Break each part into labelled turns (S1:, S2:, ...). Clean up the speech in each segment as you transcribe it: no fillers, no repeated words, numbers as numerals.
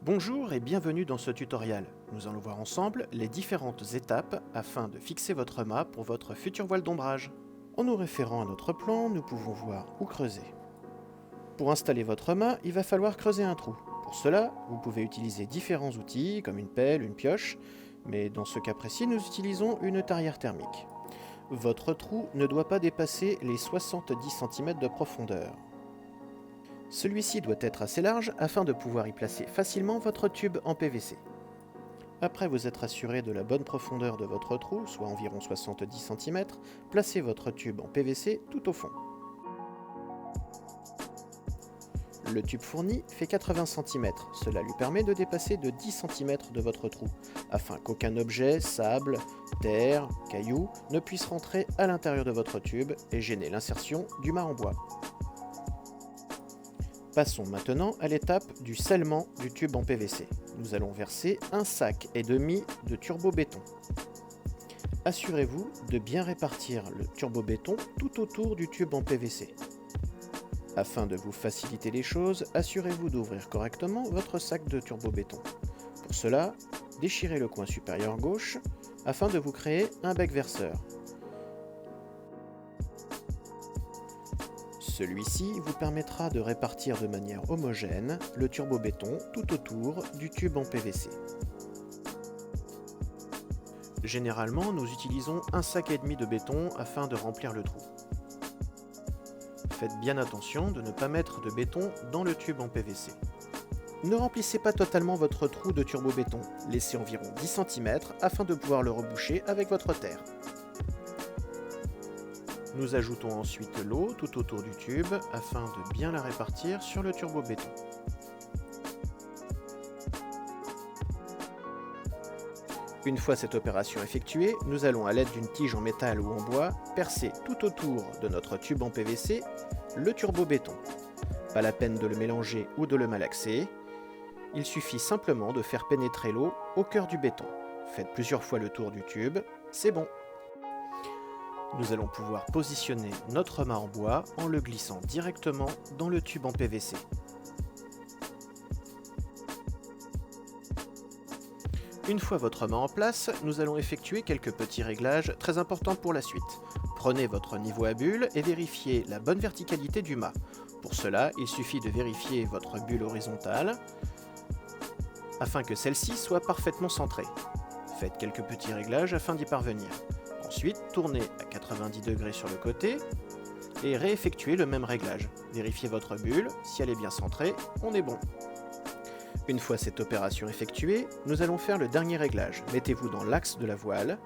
S1: Bonjour et bienvenue dans ce tutoriel. Nous allons voir ensemble les différentes étapes afin de fixer votre mât pour votre future voile d'ombrage. En nous référant à notre plan, nous pouvons voir où creuser. Pour installer votre mât, il va falloir creuser un trou. Pour cela, vous pouvez utiliser différents outils comme une pelle, une pioche, mais dans ce cas précis, nous utilisons une tarière thermique. Votre trou ne doit pas dépasser les 70 cm de profondeur. Celui-ci doit être assez large afin de pouvoir y placer facilement votre tube en PVC. Après vous être assuré de la bonne profondeur de votre trou, soit environ 70 cm, placez votre tube en PVC tout au fond. Le tube fourni fait 80 cm, cela lui permet de dépasser de 10 cm de votre trou, afin qu'aucun objet, sable, terre, cailloux ne puisse rentrer à l'intérieur de votre tube et gêner l'insertion du mât en bois. Passons maintenant à l'étape du scellement du tube en PVC. Nous allons verser 1,5 sac de turbo-béton. Assurez-vous de bien répartir le turbo-béton tout autour du tube en PVC. Afin de vous faciliter les choses, assurez-vous d'ouvrir correctement votre sac de turbo-béton. Pour cela, déchirez le coin supérieur gauche afin de vous créer un bec verseur. Celui-ci vous permettra de répartir de manière homogène le turbo-béton tout autour du tube en PVC. Généralement, nous utilisons 1,5 sac de béton afin de remplir le trou. Faites bien attention de ne pas mettre de béton dans le tube en PVC. Ne remplissez pas totalement votre trou de turbo-béton, laissez environ 10 cm afin de pouvoir le reboucher avec votre terre. Nous ajoutons ensuite l'eau tout autour du tube afin de bien la répartir sur le turbo-béton. Une fois cette opération effectuée, nous allons à l'aide d'une tige en métal ou en bois percer tout autour de notre tube en PVC le turbo-béton. Pas la peine de le mélanger ou de le malaxer, il suffit simplement de faire pénétrer l'eau au cœur du béton. Faites plusieurs fois le tour du tube, c'est bon. Nous allons pouvoir positionner notre mât en bois en le glissant directement dans le tube en PVC. Une fois votre mât en place, nous allons effectuer quelques petits réglages très importants pour la suite. Prenez votre niveau à bulle et vérifiez la bonne verticalité du mât. Pour cela, il suffit de vérifier votre bulle horizontale afin que celle-ci soit parfaitement centrée. Faites quelques petits réglages afin d'y parvenir. Ensuite, tournez à 90 degrés sur le côté et réeffectuez le même réglage. Vérifiez votre bulle, si elle est bien centrée, on est bon. Une fois cette opération effectuée, nous allons faire le dernier réglage. Mettez-vous dans l'axe de la voile,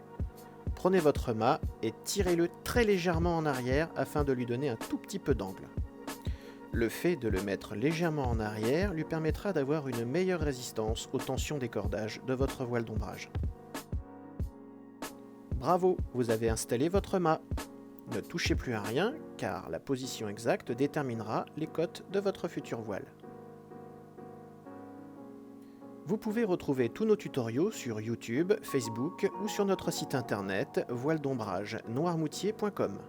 S1: prenez votre mât et tirez-le très légèrement en arrière afin de lui donner un tout petit peu d'angle. Le fait de le mettre légèrement en arrière lui permettra d'avoir une meilleure résistance aux tensions des cordages de votre voile d'ombrage. Bravo, vous avez installé votre mât. Ne touchez plus à rien car la position exacte déterminera les côtes de votre future voile. Vous pouvez retrouver tous nos tutoriaux sur YouTube, Facebook ou sur notre site internet voiledombrage noirmoutier.com.